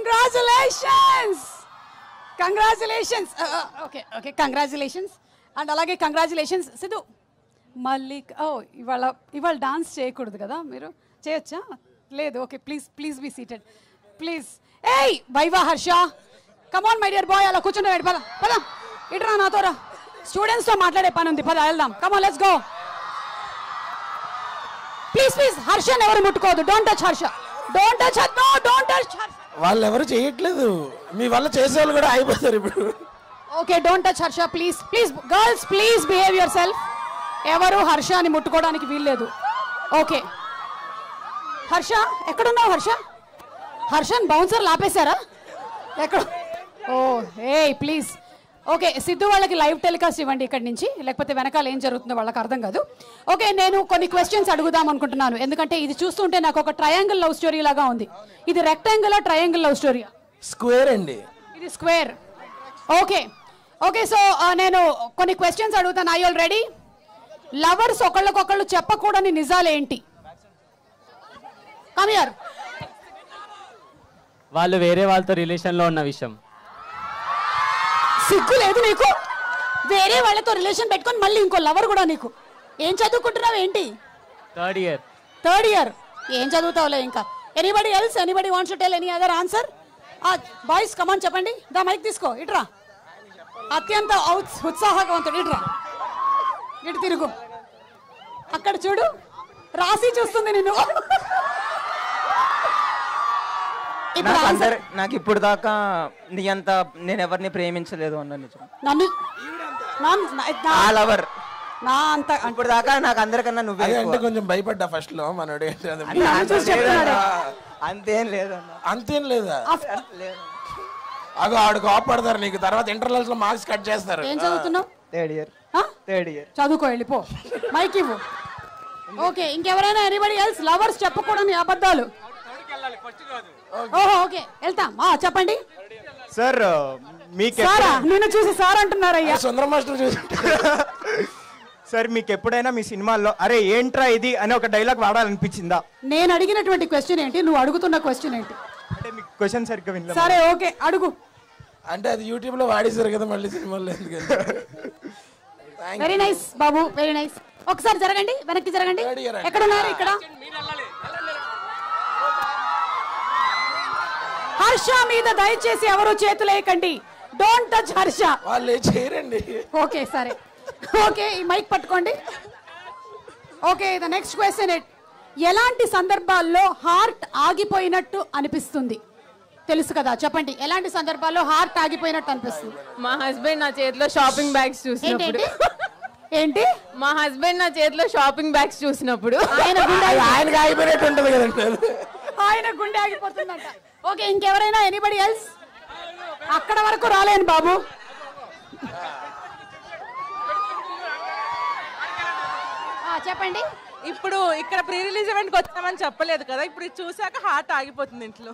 Congratulations congratulations okay congratulations and అలాగే congratulations Siddhu మళ్ళీ ఇవాళ డాన్స్ చేయకూడదు కదా మీరు చేయొచ్చా లేదు okay please be seated please ఏయ్ వైవా Harsha come on my dear boy అలా కూర్చుంటాడు పద ఇట్రా నాతో రా స్టూడెంట్స్తో మాట్లాడే పని ఉంది పద వెళ్దాం కమాన్ లెట్స్ గో ప్లీజ్ హర్షని ఎవరు ముట్టుకోవద్దు don't touch Harsha don't touch Harsha వాళ్ళు ఎవరు చేయట్లేదు మీ వల్ల చేసేవాళ్ళు కూడా అయిపోతారు ఇప్పుడు okay don't touch Harsha please girls please behave yourself ఎవరు హర్షని ముట్టుకోవడానికి వీల్లేదు ఓకే హర్ష ఎక్కడున్నావు హర్షని బౌన్సర్లు ఆపేశారా ఎక్కడ ఓ ఏ ప్లీజ్ ఓకే సిద్ధు వాళ్ళకి లైవ్ టెలికాస్ట్ ఇవ్వండి ఇక్కడి నుంచి లేకపోతే వెనకాల ఏం జరుగుతుందో వాళ్ళకి అర్థం కాదు ఓకే నేను కొన్ని క్వశ్చన్స్ అడుగుదాం అనుకుంటున్నాను ఎందుకంటే ఇది చూస్తుంటే నాకు ఒక ట్రయాంగిల్ లవ్ స్టోరీ లాగా ఉంది ఇది rectangle triangle love story square అండి ఇది స్క్వేర్ ఓకే సో నేను కొన్ని క్వశ్చన్స్ అడుగుతాను ఐ ఆల్ రెడీ లవర్స్ ఒకళ్ళకొకళ్ళు చెప్పకూడని నిజాలేంటి కమ్ హియర్ వాళ్ళు వేరే వాళ్ళతో రిలేషన్లో ఉన్న విషయం సిగ్గు లేదు నీకు వేరే వాళ్ళతో రిలేషన్ పెట్టుకొని మళ్ళీ ఇంకో లవర్ కూడా నీకు ఏం చదువుకుంటున్నావు ఏంటి థర్డ్ ఇయర్ ఏం చదువుతావులే ఇంకా anybody wants to tell any other answer boys come on చెప్పండి దా మైక్ తీసుకో ఇట్రా అత్యంత ఉత్సాహవంతుడు ఇటు తిరుగు అక్కడ చూడు రాసి చూస్తుంది నిన్ను నాకు ఇప్పుడు దాకా నీ అంత నేను ఎవరిని ప్రేమించలేదు అన్న నిజం నన్ను లవర్ నా అంత ఇప్పుడు దాకా నాకు అందరికన్నా నువ్వే అంటే కొంచెం భయపడ్డా ఫస్ట్ లో మనోడు అంతేం లేదా అగో ఆడు కోపడతారు నీకు తర్వాత ఇంటర్నల్స్ లో మార్క్స్ కట్ చేస్తారు ఏం చదువుతున్నావు థర్డ్ ఇయర్ చదువుకో వెళ్ళిపో మైక్ ఇవ్వు ఓకే ఇంకెవరైనా ఎనీబడి ఎల్స్ లవర్స్ చెప్పకూడని అబద్ధాలు ఓకే వెళ్తాం చెప్పండి సార్ మీకు నిన్ను చూసి సార్ అంటున్నారయ్యా సుందర మాస్టర్ చూసి సార్ మీకు ఎప్పుడైనా మీ సినిమాల్లో అరే ఏంట్రా ఇది అని ఒక డైలాగ్ వాడాలనిపించిందా నేను అడిగినటువంటి క్వశ్చన్ ఏంటి నువ్వు అడుగుతున్న క్వశ్చన్ ఏంటి అంటే మీకు క్వశ్చన్ సరిగ్గా వినలేదు సరే ఓకే అడుగు అంటే అది యూట్యూబ్ లో వాడేసారు కదా మళ్ళీ సినిమాలో వెరీ నైస్ బాబు వెరీ నైస్ ఒకసారి జరగండి వెనక్కి జరగండి ఎక్కడున్నారు ఇక్కడ హర్ష మీద దయచేసి ఎవరు చేతులేయకండి డోంట్ టచ్ హర్ష వాళ్ళు చేయరండి ఓకే సరే ఓకే ఈ మైక్ పట్టుకోండి ఓకే ద నెక్స్ట్ క్వశ్చన్ ఎలాంటి సందర్భాల్లో హార్ట్ ఆగిపోయినట్టు అనిపిస్తుంది తెలుసు కదా చెప్పండి ఎలాంటి సందర్భాల్లో హార్ట్ ఆగిపోయినట్టు అనిపిస్తుంది మా హస్బెండ్ నా చేతిలో షాపింగ్ బ్యాగ్స్ చూసినప్పుడు ఏంటి మా హస్బెండ్ నా చేతిలో షాపింగ్ బ్యాగ్స్ చూసినప్పుడు ఆయనకి ఆగిపోయినట్టు ఉంటుంది కదండి ఆయన గుండె ఆగిపోతుందంట ఓకే ఇంకెవరైనా ఎనీబడి ఎల్స్ అక్కడ వరకు రాలేను బాబు చెప్పండి ఇప్పుడు ఇక్కడ ప్రీ రిలీజ్ ఈవెంట్కి వచ్చామని చెప్పలేదు కదా ఇప్పుడు చూసాక హార్ట్ ఆగిపోతుంది ఇంట్లో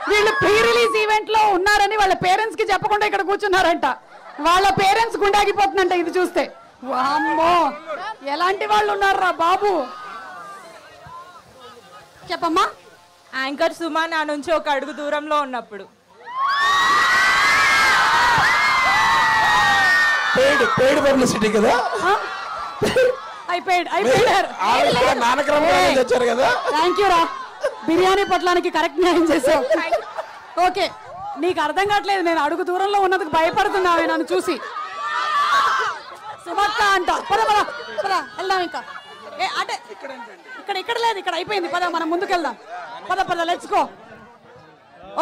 వీళ్ళు ప్రీ రిలీజ్ ఈవెంట్ లో ఉన్నారని వాళ్ళ పేరెంట్స్ కి చెప్పకుండా ఇక్కడ కూర్చున్నారంట వాళ్ళ పేరెంట్స్ గుండె ఆగిపోతుందంట ఇది చూస్తే వామ్మో ఎలాంటి వాళ్ళు ఉన్నారా బాబు చెప్పమ్మా యాంకర్ సుమా నా నుంచి ఒక అడుగు దూరంలో ఉన్నప్పుడు పెయిడ్ పబ్లిసిటీ కదా థ్యాంక్ యూ రా బిర్యానీ పొట్లానికి కరెక్ట్ న్యాయం చేసావు ఓకే నీకు అర్థం కావట్లేదు నేను అడుగు దూరంలో ఉన్నందుకు భయపడుతున్నావే నన్ను చూసి సుమక్క అంట పద వెళ్దాం ఇంకా అంటే ఇక్కడ లేదు ఇక్కడ అయిపోయింది పద మనం ముందుకెళ్దాం పద లెట్స్ గో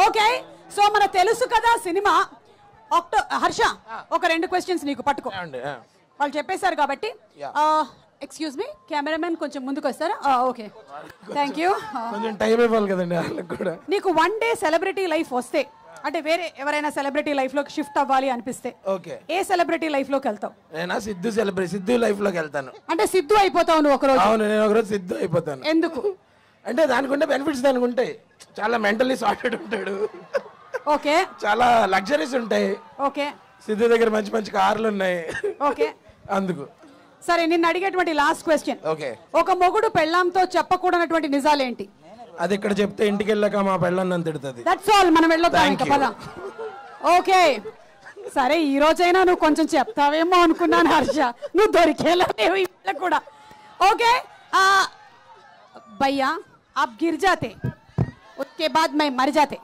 ఓకే సో మన తెలుసు కదా సినిమా హర్ష ఒక 2 క్వశ్చన్స్ నీకు పట్టుకో వాళ్ళు చెప్పేశారు కాబట్టి ఎక్స్క్యూజ్ మీ కెమెరామెన్ కొంచెం ముందుకు వస్తారా ఓకే థ్యాంక్ యూ నీకు 1 డే సెలబ్రిటీ లైఫ్ వస్తే అంటే వేరే ఎవరైనా సెలబ్రిటీ లైఫ్ లోకి షిఫ్ట్ అవ్వాలి అనిపిస్తే ఏ సెలబ్రిటీ లైఫ్ లోకి వెళ్తావు సిద్ధు లైఫ్ లోకి వెళ్తాను అంటే సిద్ధు అయిపోతావు నువ్వు ఒకరోజు అవును నేను ఒకరోజు సిద్ధు అయిపోతాను ఎందుకు అంటే దానికి ఉండే బెనిఫిట్స్ దానికి ఉంటాయి చాలా మెంటల్లీ సార్టెడ్ ఉంటాడు ఓకే చాలా లగ్జరీస్ ఉంటాయి ఓకే సిద్ధు దగ్గర మంచి మంచి కార్లు ఉన్నాయి ఓకే అందుకు సరే నిన్ను అడిగేటువంటి లాస్ట్ క్వశ్చన్ ఓకే ఒక మొగుడు పెళ్ళాంతో చెప్పకూడనటువంటి నిజాలేంటి అది ఇక్కడ చెప్తే ఇంటికి వెళ్ళాక మా పెళ్ళని నన్ను తిడుతుంది. That's all. మనం వెళ్ళొద్దాం Thank ఇంకా you. పద. ఓకే సరే ఈ రోజైనా నువ్వు కొంచెం చెప్తావేమో అనుకున్నాను హర్ష. నువ్వు దొరికేలా లేవు ఇట్లా కూడా. ఓకే भैया आप गिर जाते उसके बाद मैं मर जाते.